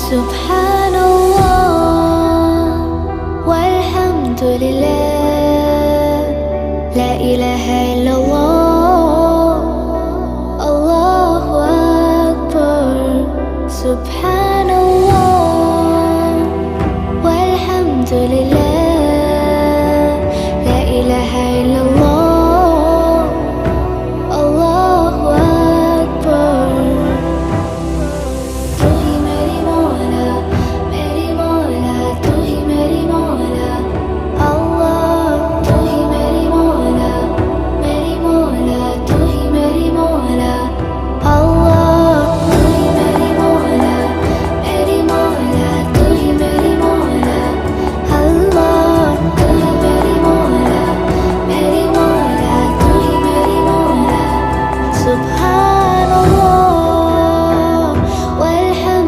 سبحان الله والحمد لله، لا إله إلا الله، الله أكبر. سبحان